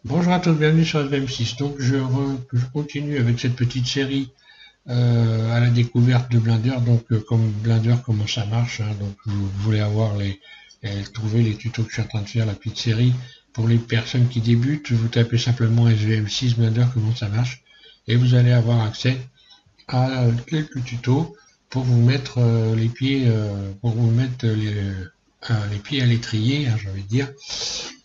Bonjour à tous, bienvenue sur FM6. Donc je continue avec cette petite série à la découverte de Blender. Donc comme Blender, comment ça marche. Donc vous voulez avoir trouver les tutos que je suis en train de faire, la petite série. Pour les personnes qui débutent, vous tapez simplement SVM6 Blender, comment ça marche. Et vous allez avoir accès à quelques tutos pour vous mettre les pieds, les pieds à l'étrier, j'ai envie de dire,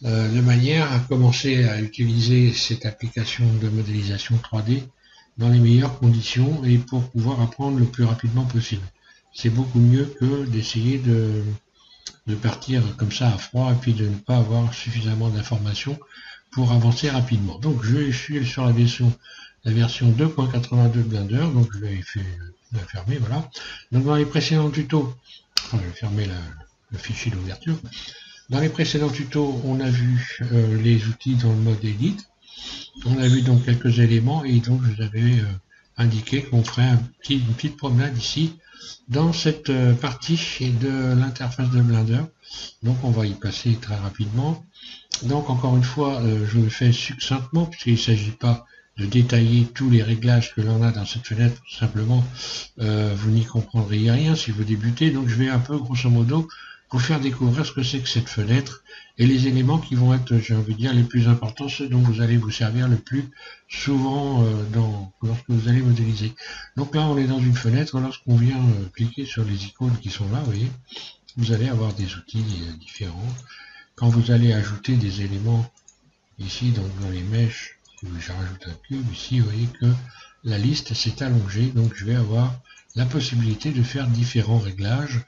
de manière à commencer à utiliser cette application de modélisation 3D dans les meilleures conditions et pour pouvoir apprendre le plus rapidement possible. C'est beaucoup mieux que d'essayer de partir comme ça à froid et puis de ne pas avoir suffisamment d'informations pour avancer rapidement. Donc je suis sur la version 2.82 de Blender, donc je vais la fermer, voilà. Donc dans les précédents tutos, je vais fermer le fichier d'ouverture. Dans les précédents tutos, on a vu les outils dans le mode Edit. On a vu donc quelques éléments et donc je vous avais indiqué qu'on ferait une petite promenade ici dans cette partie de l'interface de Blender. Donc on va y passer très rapidement. Donc encore une fois, je le fais succinctement puisqu'il ne s'agit pas de détailler tous les réglages que l'on a dans cette fenêtre. Tout simplement, vous n'y comprendriez rien si vous débutez. Donc je vais un peu grosso modo vous faire découvrir ce que c'est que cette fenêtre et les éléments qui vont être, j'ai envie de dire, les plus importants, ceux dont vous allez vous servir le plus souvent lorsque vous allez modéliser. Donc là, on est dans une fenêtre. Lorsqu'on vient cliquer sur les icônes qui sont là, vous voyez, vous allez avoir des outils différents. Quand vous allez ajouter des éléments ici, donc dans les mèches, si je rajoute un cube, ici, vous voyez que la liste s'est allongée, donc je vais avoir la possibilité de faire différents réglages.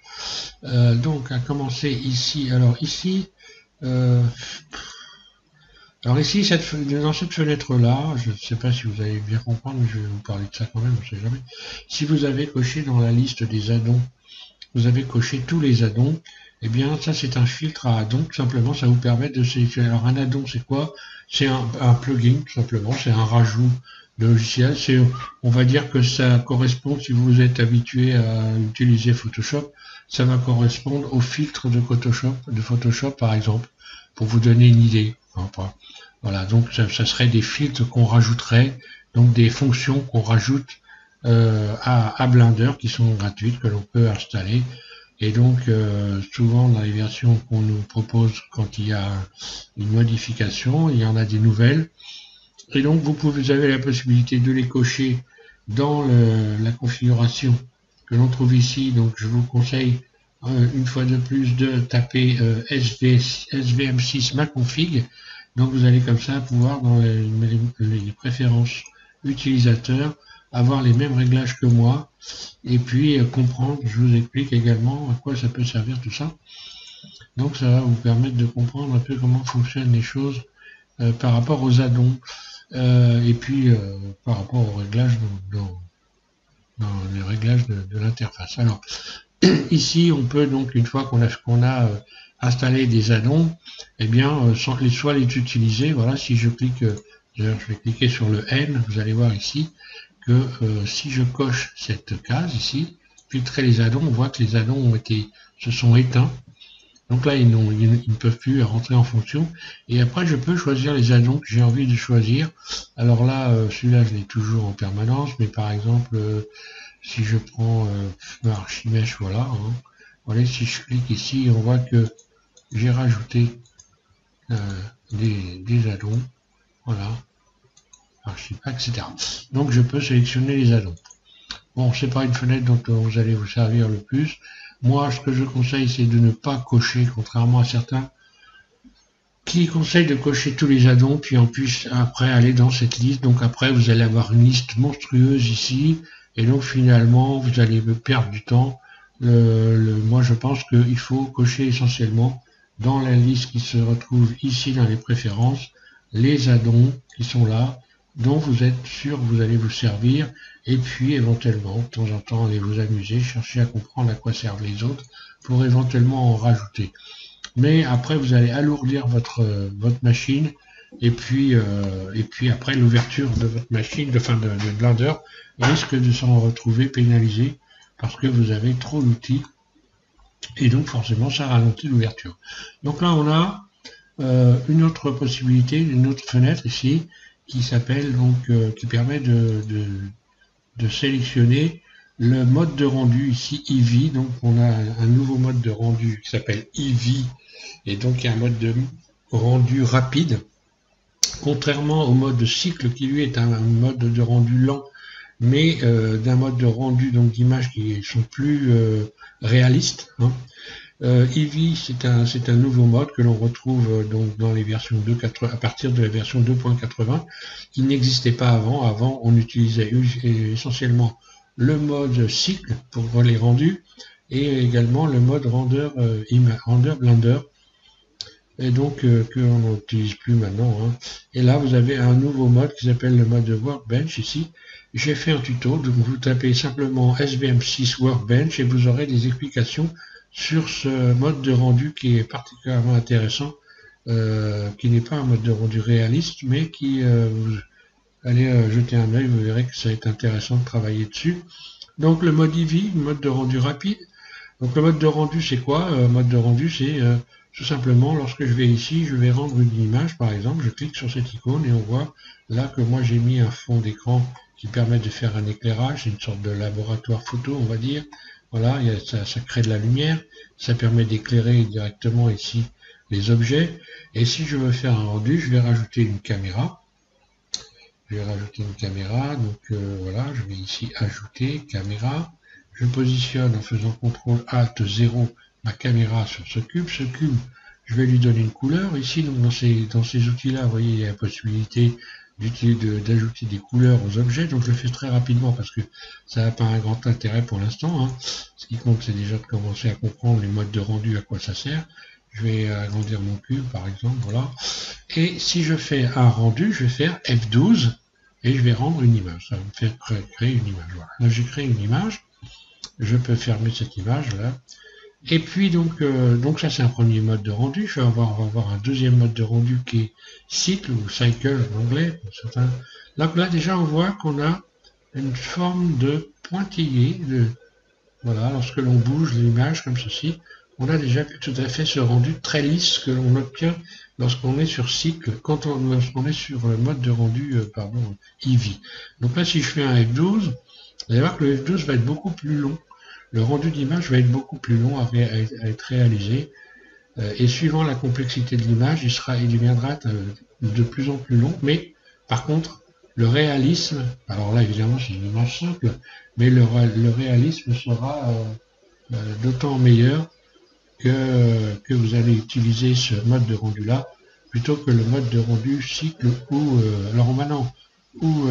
Donc à commencer ici, alors ici, dans cette fenêtre-là, je ne sais pas si vous allez bien comprendre, mais je vais vous parler de ça quand même, on ne sait jamais. Si vous avez coché dans la liste des addons, vous avez coché tous les addons, eh bien ça c'est un filtre à addons, tout simplement, ça vous permet de sélectionner. Alors un addon c'est quoi? C'est un plugin, tout simplement, c'est un rajout de logiciel. On va dire que ça correspond, si vous êtes habitué à utiliser Photoshop, ça va correspondre au filtre de Photoshop par exemple, pour vous donner une idée. Voilà, donc ça serait des filtres qu'on rajouterait, donc des fonctions qu'on rajoute à Blender qui sont gratuites, que l'on peut installer. Et donc souvent dans les versions qu'on nous propose quand il y a une modification, il y en a des nouvelles. Et donc vous avez la possibilité de les cocher dans la configuration que l'on trouve ici. Donc je vous conseille une fois de plus de taper SVM6 ma config. Donc vous allez comme ça pouvoir dans les préférences utilisateurs avoir les mêmes réglages que moi et puis comprendre, je vous explique également à quoi ça peut servir tout ça. Donc ça va vous permettre de comprendre un peu comment fonctionnent les choses par rapport aux addons et puis par rapport aux réglages dans les réglages de l'interface. Alors ici on peut donc une fois qu'on a installé des addons, eh bien soit les utiliser. Voilà, si je clique, d'ailleurs je vais cliquer sur le N, vous allez voir ici que si je coche cette case ici, filtrer les addons, on voit que les addons se sont éteints. Donc là, ils ne peuvent plus rentrer en fonction. Et après, je peux choisir les addons que j'ai envie de choisir. Alors là, celui-là, je l'ai toujours en permanence. Mais par exemple, si je prends Archimesh, voilà. Voilà, si je clique ici, on voit que j'ai rajouté des addons. Voilà. Archipack, etc. Donc je peux sélectionner les addons. Bon, c'est pas une fenêtre dont vous allez vous servir le plus. Moi, ce que je conseille, c'est de ne pas cocher, contrairement à certains qui conseillent de cocher tous les addons, puis en plus après aller dans cette liste. Donc après, vous allez avoir une liste monstrueuse ici, et donc finalement, vous allez perdre du temps. Moi, je pense qu'il faut cocher essentiellement dans la liste qui se retrouve ici dans les préférences, les addons qui sont là, dont vous êtes sûr que vous allez vous servir, et puis éventuellement, de temps en temps, allez vous amuser, chercher à comprendre à quoi servent les autres, pour éventuellement en rajouter. Mais après, vous allez alourdir votre machine, et puis après, l'ouverture de votre machine, de Blender, risque de s'en retrouver pénalisé, parce que vous avez trop d'outils, et donc forcément, ça ralentit l'ouverture. Donc là, on a une autre possibilité, une autre fenêtre ici, qui s'appelle donc, qui permet de sélectionner le mode de rendu ici Eevee. Donc on a un nouveau mode de rendu qui s'appelle Eevee, et donc il y a un mode de rendu rapide, contrairement au mode cycle qui lui est un mode de rendu lent, mais d'un mode de rendu donc d'images qui sont plus réalistes. Hein. Eevee, c'est un nouveau mode que l'on retrouve donc dans les versions 2.80, à partir de la version 2.80, qui n'existait pas avant. Avant, on utilisait essentiellement le mode cycle pour les rendus et également le mode render Blender, et donc que l'on n'utilise plus maintenant. Hein. Et là, vous avez un nouveau mode qui s'appelle le mode Workbench ici. J'ai fait un tuto, donc vous tapez simplement SBM6 Workbench et vous aurez des explications sur ce mode de rendu qui est particulièrement intéressant, qui n'est pas un mode de rendu réaliste, mais qui, vous allez jeter un œil, vous verrez que ça va être intéressant de travailler dessus. Donc le mode Eevee, mode de rendu rapide. Donc le mode de rendu c'est quoi? Mode de rendu c'est tout simplement lorsque je vais ici, je vais rendre une image par exemple, je clique sur cette icône et on voit là que moi j'ai mis un fond d'écran qui permet de faire un éclairage, c'est une sorte de laboratoire photo on va dire. Voilà, ça crée de la lumière, ça permet d'éclairer directement ici les objets. Et si je veux faire un rendu, je vais rajouter une caméra. Je vais rajouter une caméra, donc voilà, je vais ici ajouter caméra. Je positionne en faisant CTRL ALT 0 ma caméra sur ce cube. Ce cube, je vais lui donner une couleur. Ici, donc dans ces outils-là, vous voyez, il y a la possibilité d'ajouter des couleurs aux objets. Donc je le fais très rapidement parce que ça n'a pas un grand intérêt pour l'instant. Hein. Ce qui compte, c'est déjà de commencer à comprendre les modes de rendu, à quoi ça sert. Je vais agrandir mon cube, par exemple, voilà. Et si je fais un rendu, je vais faire F12 et je vais rendre une image. Ça va me faire créer une image. Voilà. Là, j'ai créé une image. Je peux fermer cette image là. Et puis donc ça c'est un premier mode de rendu. On va avoir un deuxième mode de rendu qui est cycle ou cycle en anglais. Donc là déjà on voit qu'on a une forme de pointillé. Voilà, lorsque l'on bouge l'image comme ceci, on a déjà tout à fait ce rendu très lisse que l'on obtient lorsqu'on est sur cycle, lorsqu'on est sur le mode de rendu Eevee. Donc là si je fais un F12, vous allez voir que le F12 va être beaucoup plus long. Le rendu d'image va être beaucoup plus long à être réalisé. Et suivant la complexité de l'image, il deviendra de plus en plus long. Mais par contre, le réalisme, alors là évidemment c'est une image simple, mais le réalisme sera d'autant meilleur que vous allez utiliser ce mode de rendu là plutôt que le mode de rendu cycle ou alors maintenant ou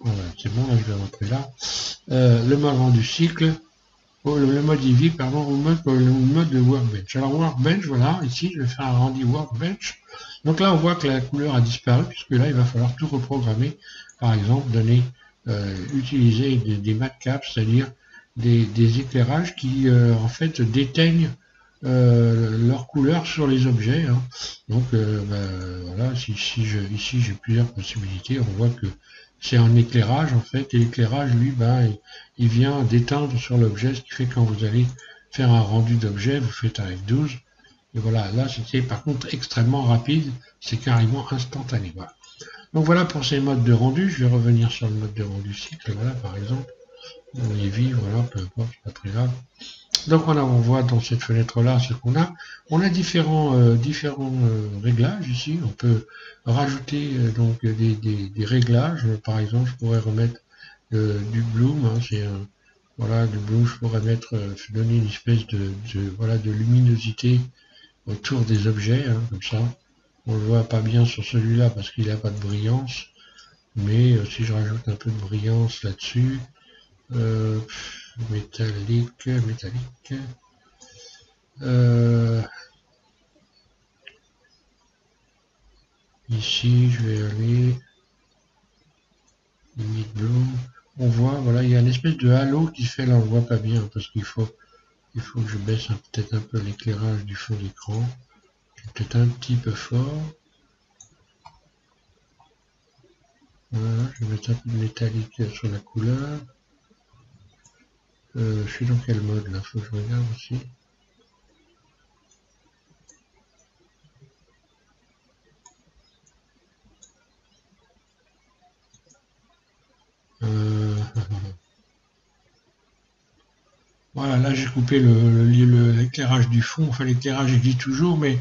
voilà, c'est bon, là je vais rentrer là. Le mode rendu cycle, le mode Eevee, pardon, ou le mode de Workbench. Alors Workbench, voilà, ici je vais faire un rendu Workbench. Donc là on voit que la couleur a disparu, puisque là il va falloir tout reprogrammer. Par exemple, utiliser des matcaps, c'est-à-dire des éclairages qui en fait déteignent leur couleur sur les objets. Hein. Donc voilà, ici j'ai plusieurs possibilités. On voit que c'est un éclairage en fait, et l'éclairage lui il vient d'éteindre sur l'objet, ce qui fait que quand vous allez faire un rendu d'objet, vous faites un F12, et voilà, là c'était par contre extrêmement rapide, c'est carrément instantané. Voilà. Donc voilà pour ces modes de rendu, je vais revenir sur le mode de rendu cycle, voilà par exemple, on y vit, voilà, peu importe, c'est pas très grave. Donc on voit dans cette fenêtre-là ce qu'on a. On a différents réglages ici. On peut rajouter donc des réglages. Par exemple, je pourrais remettre du bloom. Hein, voilà, du bloom. Je pourrais donner une espèce de luminosité autour des objets, hein, comme ça. On le voit pas bien sur celui-là parce qu'il n'a pas de brillance. Mais si je rajoute un peu de brillance là-dessus, métallique. Ici, je vais aller limite bloom. On voit, voilà, il y a une espèce de halo qui se fait là, on voit pas bien parce qu'il faut que je baisse peut-être un peu l'éclairage du fond d'écran. Peut-être un petit peu fort. Voilà, je vais mettre un peu de métallique sur la couleur. Je suis dans quel mode là? Faut que je regarde aussi. là j'ai coupé l'éclairage du fond, enfin l'éclairage existe toujours, mais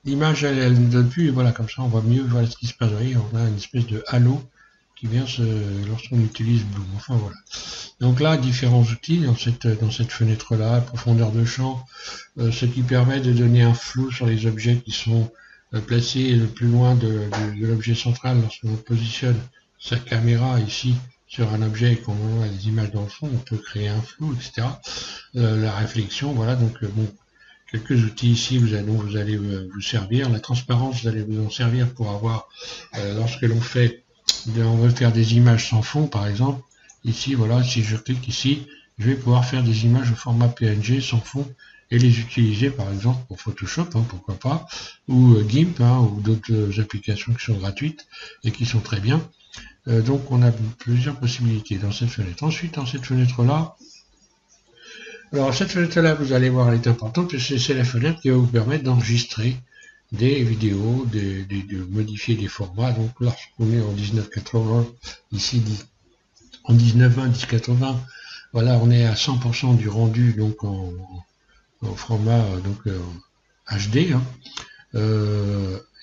l'image elle ne donne plus, et voilà, comme ça on voit mieux, voilà ce qui se passe. Vous voyez, on a une espèce de halo qui vient lorsqu'on utilise Bloom. Enfin voilà. Donc là, différents outils dans cette fenêtre-là, profondeur de champ, ce qui permet de donner un flou sur les objets qui sont placés le plus loin de l'objet central. Lorsqu'on positionne sa caméra ici sur un objet et qu'on a des images dans le fond, on peut créer un flou, etc. La réflexion, voilà, donc bon, quelques outils ici dont vous allez vous servir. La transparence, vous allez vous en servir pour avoir, lorsque on veut faire des images sans fond, par exemple, ici, voilà, si je clique ici, je vais pouvoir faire des images au format PNG sans fond et les utiliser, par exemple, pour Photoshop, hein, pourquoi pas, ou GIMP, hein, ou d'autres applications qui sont gratuites et qui sont très bien. Donc, on a plusieurs possibilités dans cette fenêtre. Ensuite, dans cette fenêtre-là, alors cette fenêtre-là, vous allez voir, elle est importante, parce que c'est la fenêtre qui va vous permettre d'enregistrer des vidéos, de modifier des formats. Donc lorsqu'on est en 1980, ici en 1920, 1080, voilà, on est à 100% du rendu donc en format HD. Hein.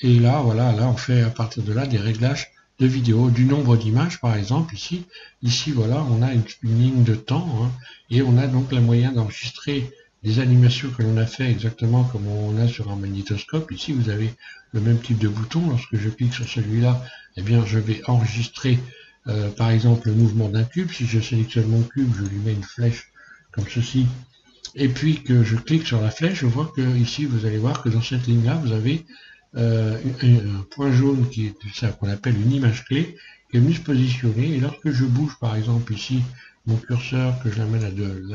Et là, voilà, là on fait à partir de là des réglages de vidéos, du nombre d'images par exemple. Ici, voilà, on a une ligne de temps, hein, et on a donc le moyen d'enregistrer des animations que l'on a fait exactement comme on a sur un magnétoscope. Ici, vous avez le même type de bouton. Lorsque je clique sur celui-là, eh bien, je vais enregistrer, par exemple, le mouvement d'un cube. Si je sélectionne mon cube, je lui mets une flèche comme ceci, et puis que je clique sur la flèche, je vois que ici, vous allez voir que dans cette ligne-là, vous avez un point jaune qui est ça qu'on appelle une image clé, qui est venue se positionner. Et lorsque je bouge, par exemple, ici, mon curseur, que je l'amène à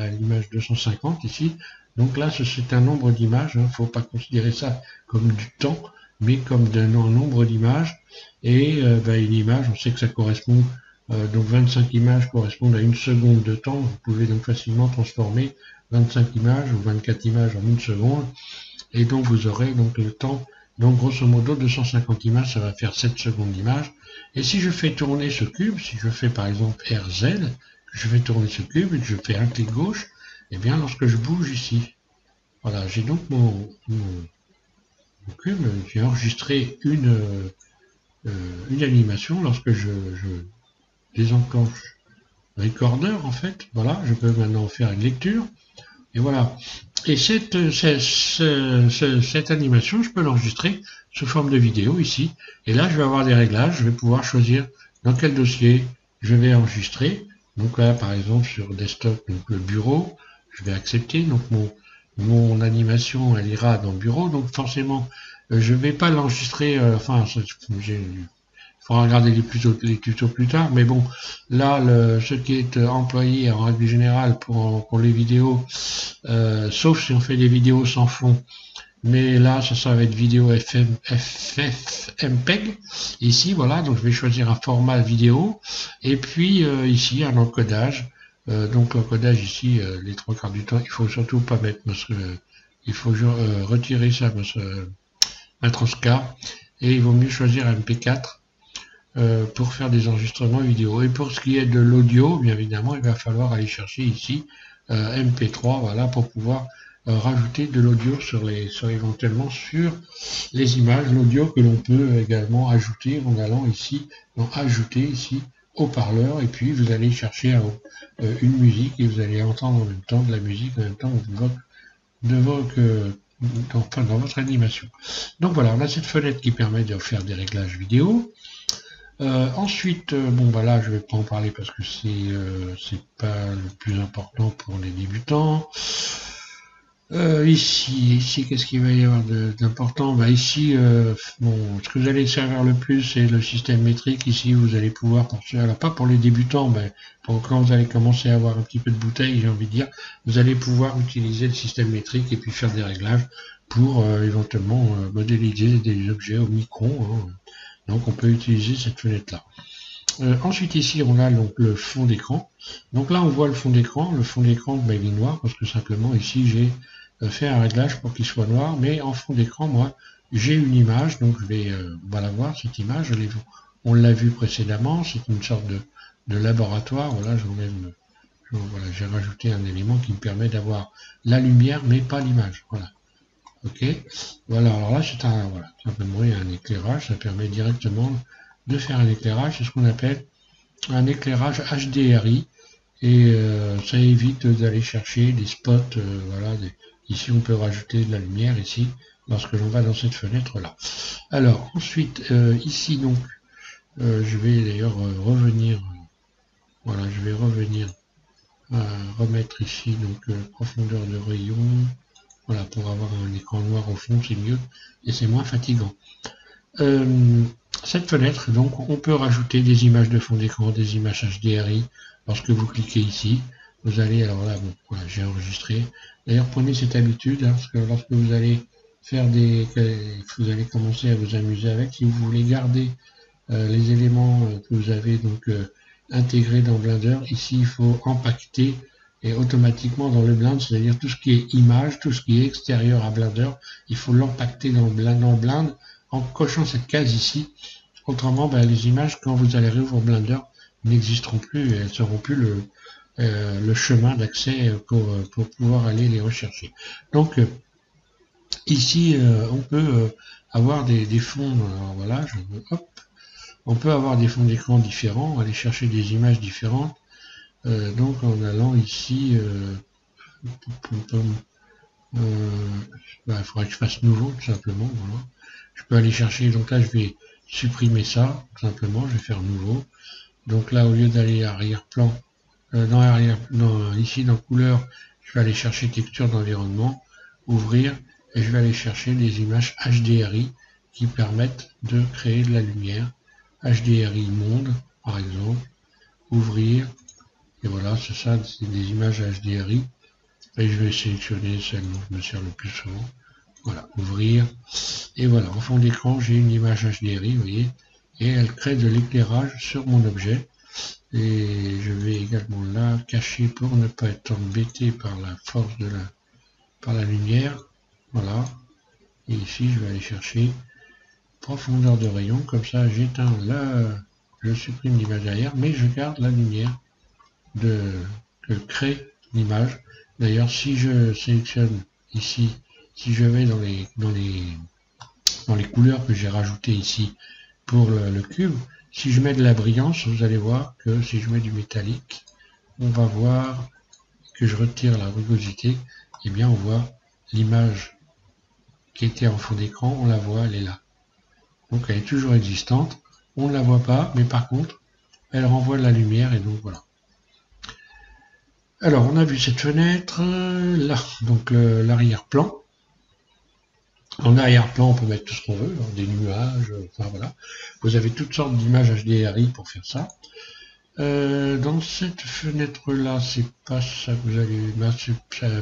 l'image 250 ici, donc là, c'est un nombre d'images. Il ne faut pas considérer ça comme du temps, mais comme un nombre d'images. Et une image, on sait que ça correspond, donc 25 images correspondent à une seconde de temps. Vous pouvez donc facilement transformer 25 images ou 24 images en une seconde. Et donc, vous aurez donc le temps. Donc, grosso modo, 250 images, ça va faire 7 secondes d'image. Et si je fais tourner ce cube, si je fais par exemple RZ, je fais tourner ce cube et que je fais un clic gauche, et bien, lorsque je bouge ici, voilà, j'ai donc mon cube, j'ai enregistré une animation. Lorsque je désenclenche Recorder, en fait, voilà, je peux maintenant faire une lecture. Et voilà. Et cette animation, je peux l'enregistrer sous forme de vidéo ici. Et là, je vais avoir des réglages. Je vais pouvoir choisir dans quel dossier je vais enregistrer. Donc là, par exemple, sur desktop, donc le bureau, je vais accepter. Donc mon animation, elle ira dans le bureau. Donc forcément, je ne vais pas l'enregistrer. Il faudra regarder les tutos plus tard, mais bon, là, ce qui est employé en règle générale pour les vidéos, sauf si on fait des vidéos sans fond, mais là, ça va être vidéo FFmpeg. Ici, voilà, donc je vais choisir un format vidéo, et puis ici, un encodage. Donc l'encodage ici, les 3/4 du temps, il faut surtout pas mettre, parce que il faut retirer ça, un transcar, et il vaut mieux choisir un MP4. Pour faire des enregistrements vidéo. Et pour ce qui est de l'audio, bien évidemment, il va falloir aller chercher ici MP3, voilà, pour pouvoir rajouter de l'audio éventuellement sur les images, l'audio que l'on peut également ajouter en allant ici, dans ajouter ici, haut-parleur, et puis vous allez chercher une musique et vous allez entendre en même temps de la musique en même temps dans votre animation. Donc voilà, on a cette fenêtre qui permet de faire des réglages vidéo. Ensuite, bon bah là je vais pas en parler parce que c'est pas le plus important pour les débutants. Ici, qu'est-ce qu'il va y avoir d'important? Bah ici, bon, ce que vous allez servir le plus, c'est le système métrique. Ici, vous allez pouvoir, alors pas pour les débutants, mais quand vous allez commencer à avoir un petit peu de bouteille, j'ai envie de dire, vous allez pouvoir utiliser le système métrique et puis faire des réglages pour éventuellement modéliser des objets au micron. Hein. Donc on peut utiliser cette fenêtre-là. Ensuite ici on a donc le fond d'écran. Donc là on voit le fond d'écran. Le fond d'écran il est noir parce que simplement ici j'ai fait un réglage pour qu'il soit noir. Mais en fond d'écran moi j'ai une image. Donc on va la voir cette image. On l'a vu précédemment. C'est une sorte de laboratoire. Voilà, Voilà, j'ai rajouté un élément qui me permet d'avoir la lumière, mais pas l'image. Voilà. Ok. Voilà, alors là, c'est un, voilà, simplement, il y a un éclairage, ça permet directement de faire un éclairage, c'est ce qu'on appelle un éclairage HDRI, et ça évite d'aller chercher des spots, voilà, ici on peut rajouter de la lumière, ici, lorsque l'on va dans cette fenêtre-là. Alors, ensuite, ici, donc, je vais d'ailleurs revenir, voilà, je vais revenir remettre ici, donc, profondeur de rayon, voilà, pour avoir un écran noir au fond, c'est mieux, et c'est moins fatigant. Cette fenêtre, donc, on peut rajouter des images de fond d'écran, des images HDRI. Lorsque vous cliquez ici, vous allez, alors là, bon, voilà, j'ai enregistré. D'ailleurs, prenez cette habitude, hein, parce que lorsque vous allez faire vous allez commencer à vous amuser avec, si vous voulez garder les éléments que vous avez donc intégrés dans Blender, ici, il faut empaqueter et automatiquement dans le Blend, c'est-à-dire tout ce qui est image, tout ce qui est extérieur à Blender, il faut l'empacter dans Blend en cochant cette case ici. Autrement, ben, les images, quand vous allez rouvrir Blender, n'existeront plus et elles seront plus le chemin d'accès pour pouvoir aller les rechercher. Donc, ici, on peut avoir des fonds, alors voilà, hop, on peut avoir des fonds d'écran différents, aller chercher des images différentes, donc en allant ici, il faudrait que je fasse nouveau, tout simplement, voilà. Je peux aller chercher, donc là je vais supprimer ça, tout simplement, je vais faire nouveau. Donc là, au lieu d'aller arrière-plan, ici dans couleur, je vais aller chercher texture d'environnement, ouvrir, et je vais aller chercher des images HDRI qui permettent de créer de la lumière. HDRI monde, par exemple, ouvrir, et voilà, c'est ça, c'est des images HDRI, et je vais sélectionner celle dont je me sers le plus souvent. Voilà, ouvrir, et voilà, en fond d'écran, j'ai une image HDRI, vous voyez, et elle crée de l'éclairage sur mon objet. Et je vais également là cacher pour ne pas être embêté par la force par la lumière. Voilà. Et ici, je vais aller chercher profondeur de rayon. Comme ça, j'éteins je supprime l'image derrière, mais je garde la lumière que crée l'image. D'ailleurs, si je sélectionne ici, si je vais dans les couleurs que j'ai rajoutées ici pour le cube, si je mets de la brillance, vous allez voir que si je mets du métallique, on va voir que je retire la rugosité, et bien on voit l'image qui était en fond d'écran, on la voit, elle est là. Donc elle est toujours existante, on ne la voit pas, mais par contre, elle renvoie de la lumière, et donc voilà. Alors on a vu cette fenêtre, là, donc l'arrière-plan. En arrière-plan, on peut mettre tout ce qu'on veut, hein, des nuages, enfin voilà. Vous avez toutes sortes d'images HDRI pour faire ça. Dans cette fenêtre-là, c'est pas ça que vous allez...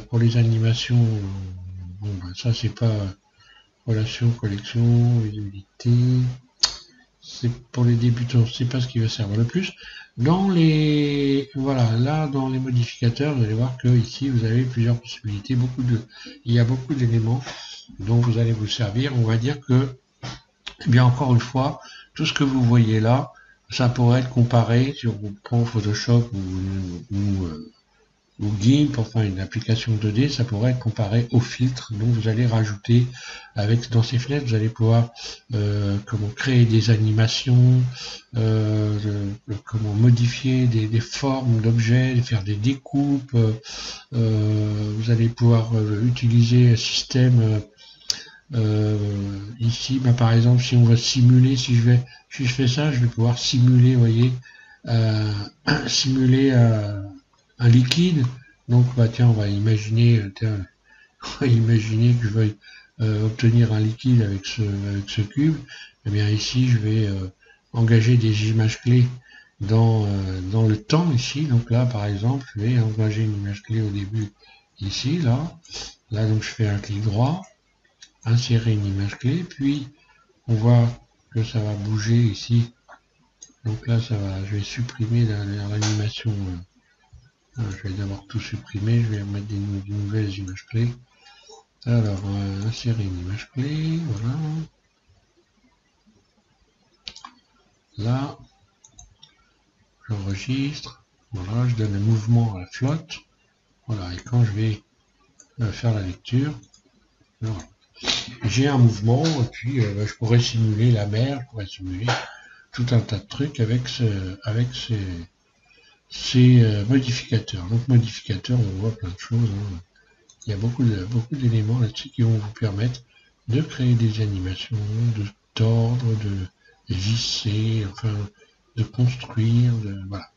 pour les animations, bon, ben, ça c'est pas relation, collection, visibilité. C'est pour les débutants, c'est pas ce qui va servir le plus. Dans les... Voilà, là, dans les modificateurs, vous allez voir que ici, vous avez plusieurs possibilités, il y a beaucoup d'éléments dont vous allez vous servir. On va dire que, eh bien, encore une fois, tout ce que vous voyez là, ça pourrait être comparé, si on prend Photoshop ou GIMP, enfin une application 2D, ça pourrait être comparé au filtre. Donc vous allez rajouter, dans ces fenêtres, vous allez pouvoir comment créer des animations, comment modifier des formes d'objets, faire des découpes. Vous allez pouvoir utiliser un système ici, bah, par exemple, si on va simuler, si je fais ça, je vais pouvoir simuler, vous voyez, simuler un liquide. Donc, bah, tiens, on va imaginer, que je veuille obtenir un liquide avec ce cube. Eh bien, ici, je vais engager des images clés dans le temps, ici. Donc là, par exemple, je vais engager une image clé au début, ici, là. Là, donc, je fais un clic droit, insérer une image clé, puis on voit que ça va bouger ici. Donc là, je vais supprimer l'animation. Je vais d'abord tout supprimer, je vais mettre des nouvelles images clés. Alors, insérer une image clé, voilà. Là, j'enregistre, Voilà, je donne un mouvement à la flotte. Voilà, et quand je vais faire la lecture, voilà, j'ai un mouvement, et puis je pourrais simuler la mer, je pourrais simuler tout un tas de trucs avec ces modificateurs. Donc modificateurs, on voit plein de choses, hein. Il y a beaucoup d'éléments là-dessus qui vont vous permettre de créer des animations, de tordre, de visser, enfin de construire, voilà.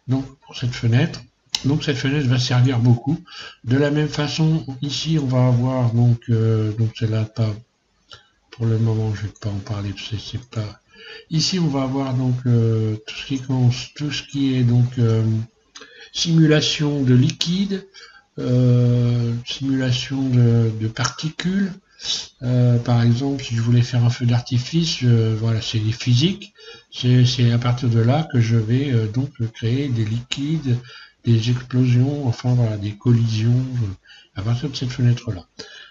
Donc pour cette fenêtre, va servir beaucoup. De la même façon, ici on va avoir donc celle-là pas pour le moment, je vais pas en parler, c'est pas. Ici on va avoir donc tout ce qui est donc simulation de liquide, simulation de particules. Par exemple, si je voulais faire un feu d'artifice, voilà, c'est les physiques. C'est à partir de là que je vais donc créer des liquides, des explosions, enfin voilà, des collisions à partir de cette fenêtre-là.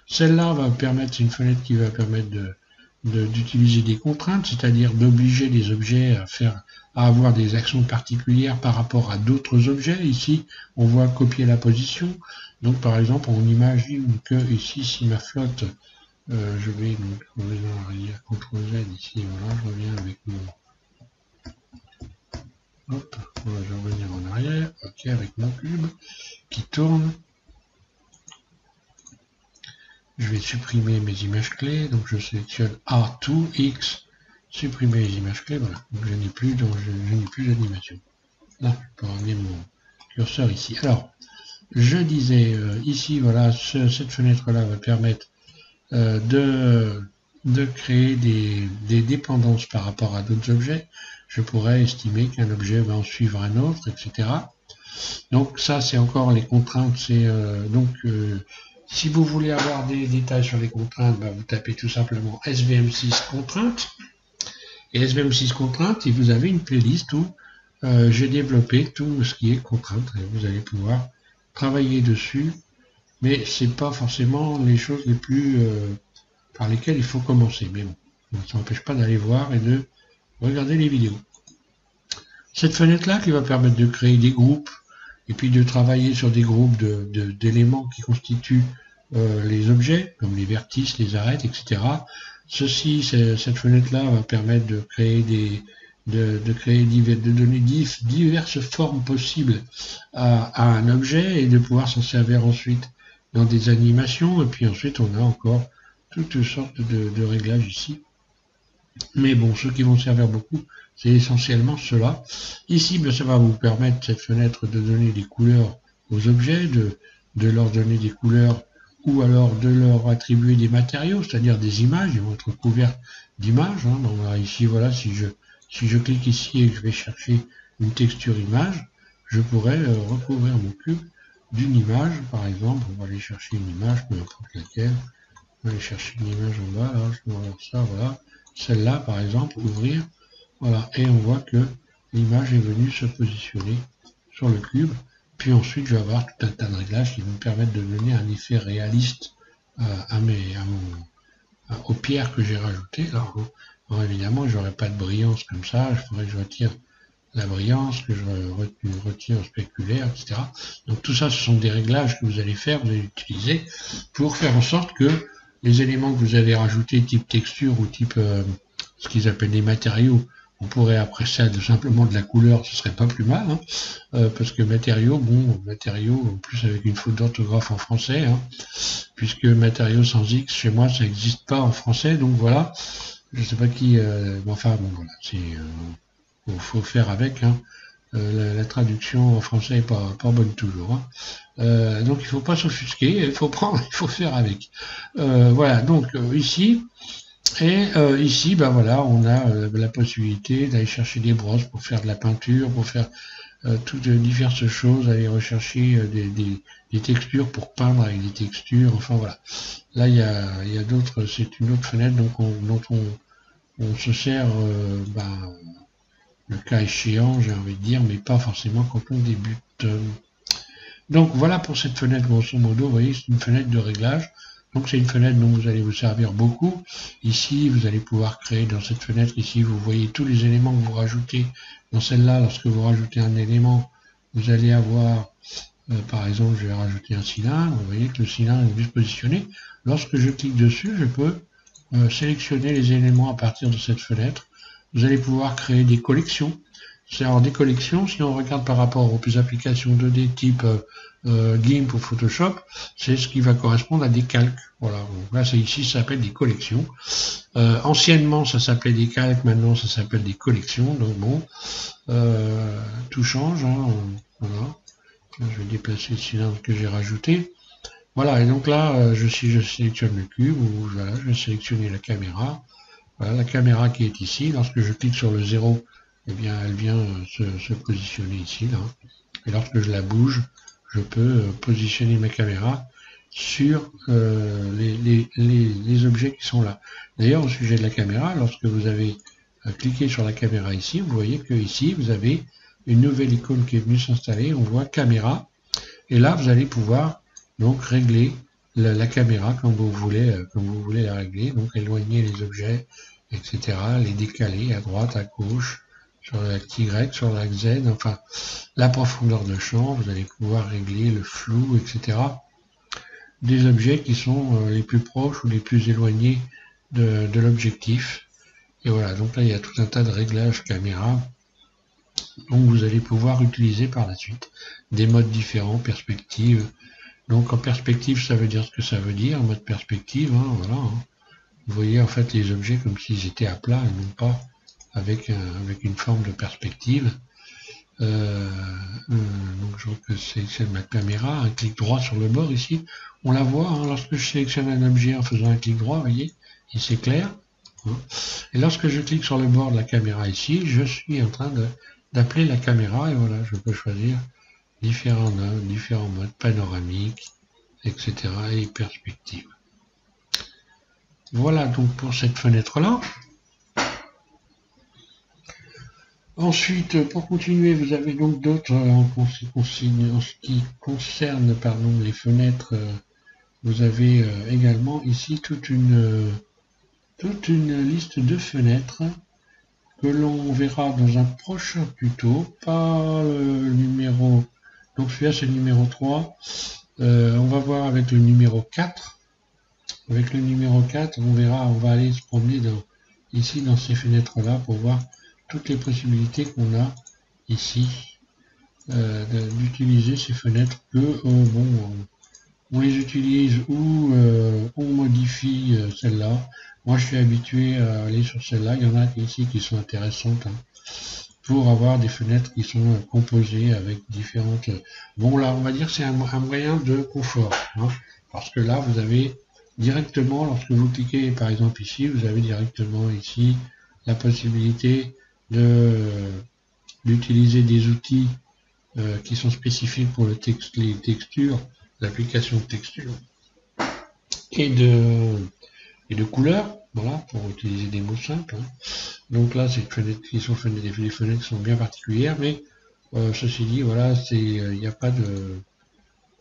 Celle-là va permettre, c'est une fenêtre qui va permettre d'utiliser des contraintes, c'est-à-dire d'obliger les objets à avoir des actions particulières par rapport à d'autres objets. Ici, on voit copier la position. Donc, par exemple, on imagine que ici, si ma flotte, je vais donc revenir en arrière, CTRL Z ici, voilà, je reviens avec mon. Hop, voilà, je vais revenir en arrière, ok, avec mon cube qui tourne. Je vais supprimer mes images clés, donc je sélectionne A2, X, supprimer les images clés, voilà. Donc je n'ai plus d'animation. Là, je peux ramener mon curseur ici. Alors, je disais ici, voilà, cette fenêtre-là va permettre de créer des dépendances par rapport à d'autres objets. Je pourrais estimer qu'un objet va en suivre un autre, etc. Donc ça, c'est encore les contraintes. C'est si vous voulez avoir des détails sur les contraintes, vous tapez tout simplement SVM6 contraintes. Et SVM6 contraintes, et vous avez une playlist où j'ai développé tout ce qui est contraintes. Et vous allez pouvoir travailler dessus, mais c'est pas forcément les choses les plus par lesquelles il faut commencer. Mais bon, ça n'empêche pas d'aller voir et de regarder les vidéos. Cette fenêtre-là qui va permettre de créer des groupes et puis de travailler sur des groupes d'éléments qui constituent les objets, comme les vertices, les arêtes, etc. Cette fenêtre-là va permettre de créer de donner diverses formes possibles à un objet et de pouvoir s'en servir ensuite dans des animations. Et puis ensuite, on a encore toutes sortes de réglages ici. Mais bon, ceux qui vont servir beaucoup, c'est essentiellement cela. Ici, ça va vous permettre, cette fenêtre, de donner des couleurs aux objets, de leur donner des couleurs ou alors de leur attribuer des matériaux, c'est-à-dire des images. Ils vont être couverts d'images. Hein. Donc là, ici, voilà, si je clique ici et que je vais chercher une texture image, je pourrais recouvrir mon cube d'une image. Par exemple, on va aller chercher une image, peu importe laquelle. On va aller chercher une image en bas, là, je vais voir ça, voilà. Celle-là, par exemple, ouvrir, voilà, et on voit que l'image est venue se positionner sur le cube. Puis ensuite, je vais avoir tout un tas de réglages qui vont me permettre de donner un effet réaliste aux pierres que j'ai rajoutées. Alors évidemment, je n'aurai pas de brillance comme ça. Il faudrait que je retire la brillance, que je retire le spéculaire, etc. Donc tout ça, ce sont des réglages que vous allez faire, vous allez utiliser pour faire en sorte que les éléments que vous avez rajoutés, type texture ou type ce qu'ils appellent des matériaux, on pourrait après ça simplement de la couleur, ce serait pas plus mal, hein, parce que matériaux, en plus avec une faute d'orthographe en français, hein, puisque matériaux sans X, chez moi, ça n'existe pas en français, donc voilà, je sais pas qui, enfin bon voilà, faut faire avec, hein. La traduction en français est pas bonne toujours, hein. Donc il faut pas s'offusquer, il faut faire avec. Voilà, donc ici, et ici, voilà, on a la possibilité d'aller chercher des brosses pour faire de la peinture, pour faire toutes diverses choses, aller rechercher des textures pour peindre avec des textures, enfin voilà. Là, il y a d'autres, c'est une autre fenêtre dont on se sert, le cas échéant, j'ai envie de dire, mais pas forcément quand on débute. Donc voilà pour cette fenêtre, grosso modo, vous voyez, c'est une fenêtre de réglage. Donc c'est une fenêtre dont vous allez vous servir beaucoup. Ici, vous allez pouvoir créer dans cette fenêtre, ici, vous voyez tous les éléments que vous rajoutez dans celle-là. Lorsque vous rajoutez un élément, vous allez avoir, par exemple, je vais rajouter un cylindre. Vous voyez que le cylindre est bien positionné. Lorsque je clique dessus, je peux sélectionner les éléments à partir de cette fenêtre. Vous allez pouvoir créer des collections. C'est-à-dire des collections, si on regarde par rapport aux applications 2D type GIMP ou Photoshop, c'est ce qui va correspondre à des calques. Voilà, donc là, ici, ça s'appelle des collections. Anciennement, ça s'appelait des calques, maintenant, ça s'appelle des collections. Donc bon, tout change. Hein, voilà. Je vais déplacer le cylindre que j'ai rajouté. Voilà, et donc là, je sélectionne le cube, ou voilà, je vais sélectionner la caméra. Voilà, la caméra qui est ici. Lorsque je clique sur le 0, eh bien, elle vient se positionner ici, là. Et lorsque je la bouge, je peux positionner ma caméra sur les objets qui sont là. D'ailleurs, au sujet de la caméra, lorsque vous avez cliqué sur la caméra ici, vous voyez que ici, vous avez une nouvelle icône qui est venue s'installer. On voit caméra. Et là, vous allez pouvoir donc régler la caméra comme vous voulez la régler. Donc éloigner les objets, etc. Les décaler à droite, à gauche, sur l'axe Y, sur l'axe Z. Enfin, la profondeur de champ. Vous allez pouvoir régler le flou, etc. Des objets qui sont les plus proches ou les plus éloignés de l'objectif. Et voilà, donc là, il y a tout un tas de réglages caméra. Donc vous allez pouvoir utiliser par la suite des modes différents, perspective. Donc en perspective, ça veut dire ce que ça veut dire, en mode perspective, hein, voilà. Hein. Vous voyez en fait les objets comme s'ils étaient à plat et non pas avec une forme de perspective. Donc je sélectionne ma caméra, un clic droit sur le bord ici. On la voit, hein, lorsque je sélectionne un objet en faisant un clic droit, vous voyez, il s'éclaire. Hein. Et lorsque je clique sur le bord de la caméra ici, je suis en train d'appeler la caméra et voilà, je peux choisir différents modes, panoramique, etc. et perspective. Voilà donc pour cette fenêtre-là. Ensuite, pour continuer, vous avez donc d'autres, en ce qui concerne les fenêtres, vous avez également ici toute une liste de fenêtres que l'on verra dans un prochain tuto, pas le numéro, donc celui-là c'est le numéro 3, on va voir avec le numéro 4. Avec le numéro 4, on verra, on va aller se promener ici dans ces fenêtres-là pour voir toutes les possibilités qu'on a ici d'utiliser ces fenêtres que, on les utilise ou on modifie celle-là. Moi, je suis habitué à aller sur celle-là. Il y en a ici qui sont intéressantes, hein, pour avoir des fenêtres qui sont composées avec différentes... Bon, là, on va dire que c'est un moyen de confort, hein, parce que là, vous avez directement, lorsque vous cliquez, par exemple ici, vous avez directement ici la possibilité d'utiliser des outils qui sont spécifiques pour les textures, l'application de texture et de couleurs, voilà, pour utiliser des mots simples. Hein. Donc là, ces fenêtres qui sont les fenêtres sont bien particulières, mais ceci dit, voilà, il n'y a pas de,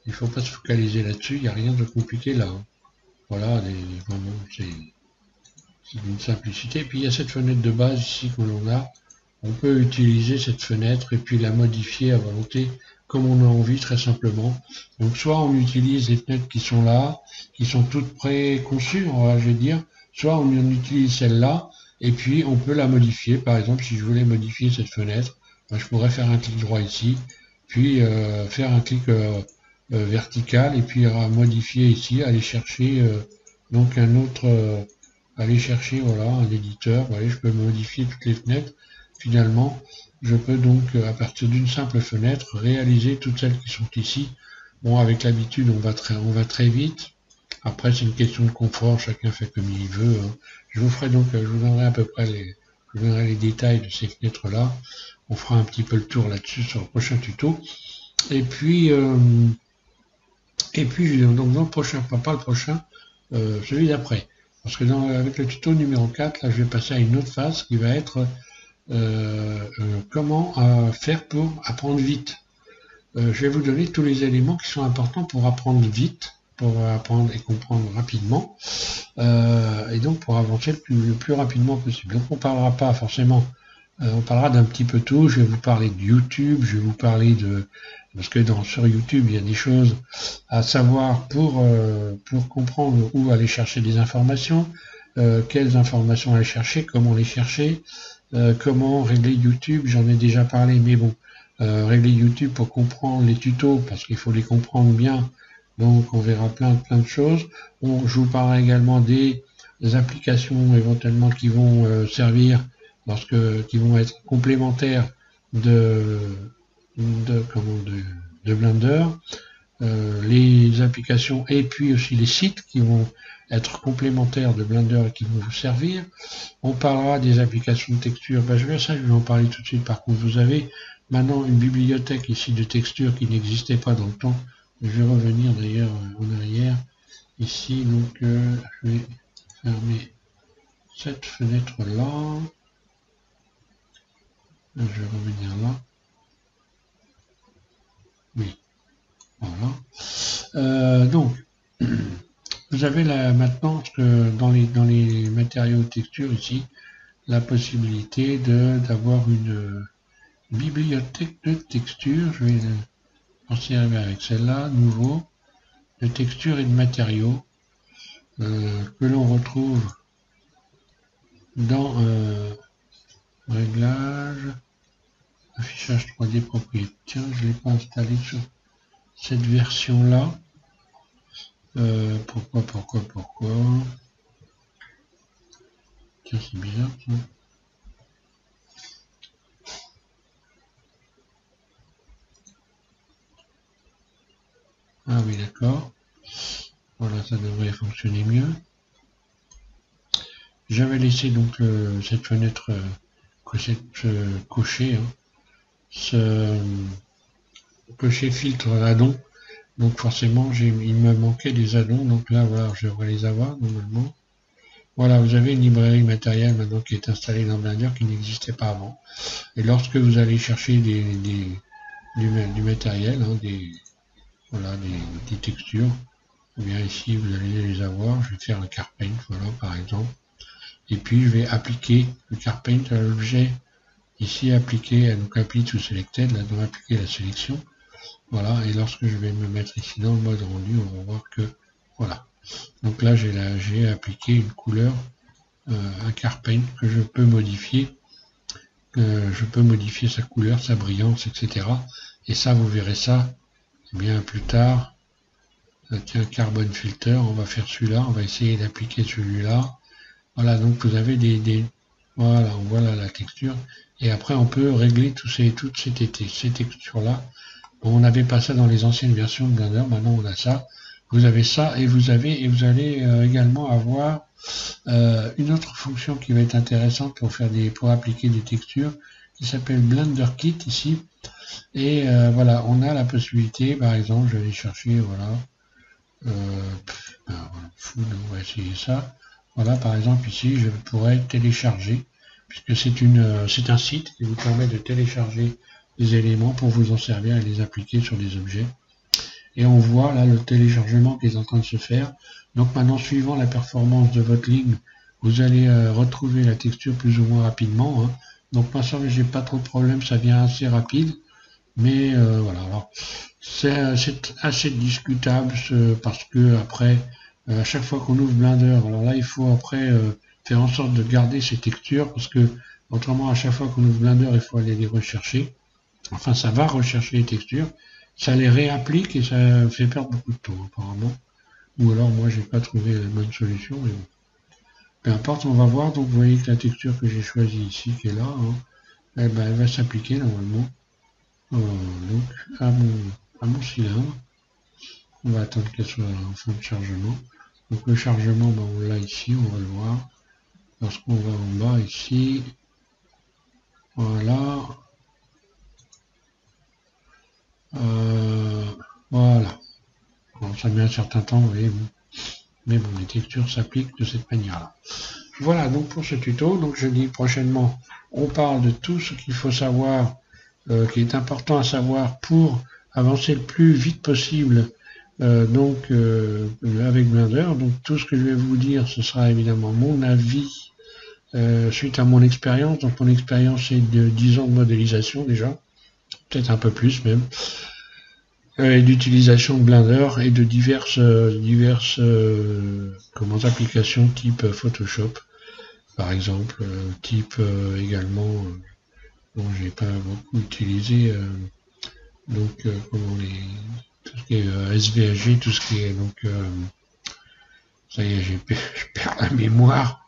il faut pas se focaliser là-dessus, il n'y a rien de compliqué là. Hein. Voilà, vraiment, c'est d'une simplicité. Et puis il y a cette fenêtre de base ici que l'on a. On peut utiliser cette fenêtre et puis la modifier à volonté comme on a envie, très simplement. Donc soit on utilise les fenêtres qui sont là, qui sont toutes préconçues, je vais dire, soit on utilise celle-là, et puis on peut la modifier. Par exemple, si je voulais modifier cette fenêtre, je pourrais faire un clic droit ici, puis faire un clic vertical, et puis modifier ici, aller chercher donc un autre, aller chercher voilà un éditeur. Vous voyez, je peux modifier toutes les fenêtres. Finalement, je peux donc, à partir d'une simple fenêtre, réaliser toutes celles qui sont ici. Bon, avec l'habitude, on va très vite. Après, c'est une question de confort, chacun fait comme il veut. Hein. Je vous donnerai à peu près les détails de ces fenêtres-là. On fera un petit peu le tour là-dessus sur le prochain tuto. Et puis donc dans le prochain, pas le prochain, celui d'après. Parce que avec le tuto numéro 4, là, je vais passer à une autre phase qui va être comment faire pour apprendre vite. Je vais vous donner tous les éléments qui sont importants pour apprendre vite, pour apprendre et comprendre rapidement, et donc pour avancer le plus rapidement possible. Donc on ne parlera pas forcément On parlera d'un petit peu tout. Je vais vous parler de YouTube, je vais vous parler de... Parce que sur YouTube, il y a des choses à savoir pour comprendre où aller chercher des informations, quelles informations aller chercher, comment les chercher, comment régler YouTube, j'en ai déjà parlé, mais bon, régler YouTube pour comprendre les tutos, parce qu'il faut les comprendre bien, donc on verra plein de choses. Je vous parlerai également des applications éventuellement qui vont servir qui vont être complémentaires de, de Blender, les applications et puis aussi les sites qui vont être complémentaires de Blender et qui vont vous servir. On parlera des applications de texture. Je vais en parler tout de suite. Par contre, vous avez maintenant une bibliothèque ici de textures qui n'existait pas dans le temps. Je vais revenir d'ailleurs en arrière. Ici, donc, je vais fermer cette fenêtre-là. Je vais revenir là. Oui, voilà. Donc, vous avez là maintenant dans les matériaux de texture ici, la possibilité d'avoir une bibliothèque de texture. Je vais en servir avec celle-là, nouveau, de texture et de matériaux, que l'on retrouve dans réglage, affichage 3D propriété. Tiens, je ne l'ai pas installé sur cette version-là. Pourquoi Tiens, c'est bizarre ça. Ah oui, d'accord. Voilà, ça devrait fonctionner mieux. J'avais laissé donc cette fenêtre cochée, hein, ce cocher filtre addon. Donc forcément, il me manquait des addons. Donc là, voilà, je devrais les avoir normalement. Voilà, vous avez une librairie matérielle maintenant qui est installée dans Blender qui n'existait pas avant. Et lorsque vous allez chercher du matériel, hein, des textures, eh bien ici vous allez les avoir. Je vais faire un Carpaint, voilà, par exemple. Et puis je vais appliquer le Carpaint à l'objet. Ici, appliquer, donc apply to selected, là, donc appliquer la sélection. Voilà, et lorsque je vais me mettre ici dans le mode rendu, on va voir que, voilà. Donc là, j'ai appliqué une couleur, un Carpaint que je peux modifier. Je peux modifier sa couleur, sa brillance, etc. Et ça, vous verrez ça, eh bien, plus tard. Tiens, Carbon Filter, on va faire celui-là, on va essayer d'appliquer celui-là. Voilà, donc vous avez voilà, on voit là la texture. Et après, on peut régler toutes ces textures-là. Bon, on n'avait pas ça dans les anciennes versions de Blender, maintenant on a ça. Vous avez ça et vous allez également avoir une autre fonction qui va être intéressante pour appliquer des textures, qui s'appelle Blender Kit ici. Et voilà, on a la possibilité, par exemple, je vais aller chercher, voilà, on va essayer ça. Voilà, par exemple, ici, je pourrais télécharger, puisque c'est un site qui vous permet de télécharger des éléments pour vous en servir et les appliquer sur des objets. Et on voit là le téléchargement qui est en train de se faire. Donc maintenant, suivant la performance de votre ligne, vous allez retrouver la texture plus ou moins rapidement. Hein. Donc moi, ça, j'ai pas trop de problème, ça vient assez rapide. Mais voilà, alors c'est assez discutable parce que après, à chaque fois qu'on ouvre Blender, alors là il faut après faire en sorte de garder ces textures parce que autrement à chaque fois qu'on ouvre Blender, il faut aller les rechercher. Enfin, ça va rechercher les textures, ça les réapplique et ça fait perdre beaucoup de temps apparemment. Ou alors moi j'ai pas trouvé la bonne solution, mais bon. Peu importe, on va voir. Donc vous voyez que la texture que j'ai choisie ici, qui est là, hein, elle va s'appliquer normalement. Donc à mon cylindre. On va attendre qu'elle soit en fin de chargement. Donc le chargement, on l'a ici, on va le voir. Lorsqu'on va en bas ici, voilà. Voilà. Bon, ça met un certain temps, vous voyez, mais bon, les textures s'appliquent de cette manière-là. Voilà donc pour ce tuto. Donc je dis prochainement, on parle de tout ce qu'il faut savoir, qui est important à savoir pour avancer le plus vite possible avec Blender. Donc tout ce que je vais vous dire, ce sera évidemment mon avis suite à mon expérience. Donc mon expérience est de 10 ans de modélisation déjà, peut-être un peu plus même, et d'utilisation de Blender et de diverses applications type Photoshop par exemple, type également, bon j'ai pas beaucoup utilisé, donc tout ce qui est SVG, tout ce qui est donc ça y est, je perds la mémoire.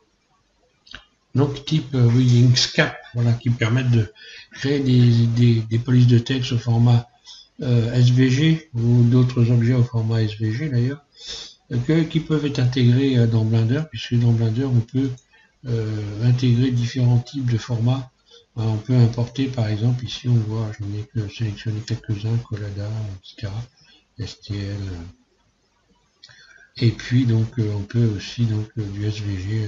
Donc type Inkscape, voilà, qui permettent de créer des polices de texte au format SVG ou d'autres objets au format SVG d'ailleurs, qui peuvent être intégrés dans Blender, puisque dans Blender on peut intégrer différents types de formats. On peut importer par exemple, ici on voit, j'en ai sélectionné quelques-uns, Collada, etc., STL, et puis donc on peut aussi donc du SVG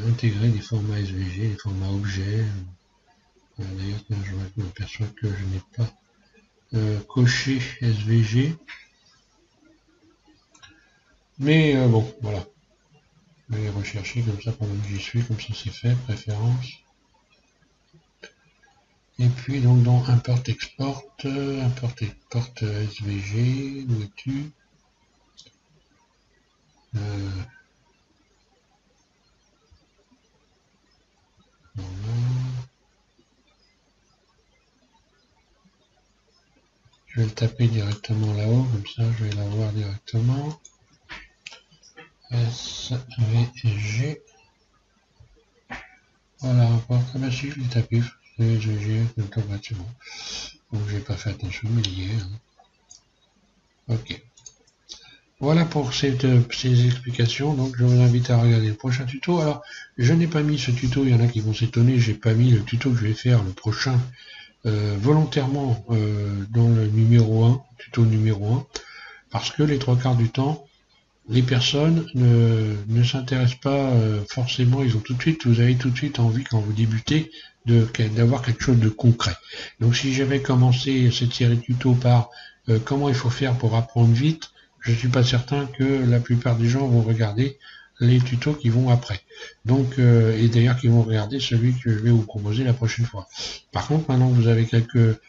intégrer des formats SVG, des formats objets. D'ailleurs, je m'aperçois que je n'ai pas coché SVG. Mais bon, voilà. Je vais rechercher comme ça pendant que j'y suis, comme ça c'est fait, préférence. Et puis donc dans import export SVG, où es-tu? Je vais le taper directement là-haut, comme ça je vais l'avoir directement. SVG. Voilà, import. Ah bah si, je l'ai tapé. SVG, automatiquement. Donc j'ai pas fait attention, mais il y est. Ok. Voilà pour ces explications, donc je vous invite à regarder le prochain tuto. Alors, je n'ai pas mis ce tuto, il y en a qui vont s'étonner, j'ai pas mis le tuto que je vais faire, le prochain, volontairement dans le numéro 1, tuto numéro 1, parce que les 3/4 du temps, les personnes ne s'intéressent pas forcément, vous avez tout de suite envie, quand vous débutez, d'avoir quelque chose de concret. Donc si j'avais commencé cette série de tutos par comment il faut faire pour apprendre vite, je suis pas certain que la plupart des gens vont regarder les tutos qui vont après. Donc, et d'ailleurs qui vont regarder celui que je vais vous proposer la prochaine fois. Par contre, maintenant que vous avez quelques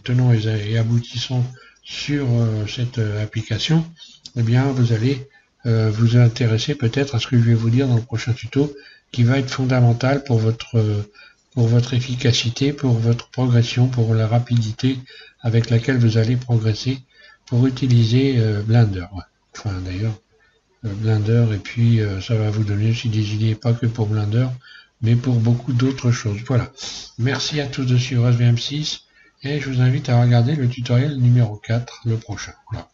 tenants et aboutissants sur cette application, eh bien vous allez vous intéresser peut-être à ce que je vais vous dire dans le prochain tuto, qui va être fondamental pour votre efficacité, pour votre progression, pour la rapidité avec laquelle vous allez progresser pour utiliser Blender. Ouais. Enfin d'ailleurs, Blender, et puis ça va vous donner aussi des idées, pas que pour Blender, mais pour beaucoup d'autres choses. Voilà. Merci à tous de suivre SVM6, et je vous invite à regarder le tutoriel numéro 4, le prochain. Voilà.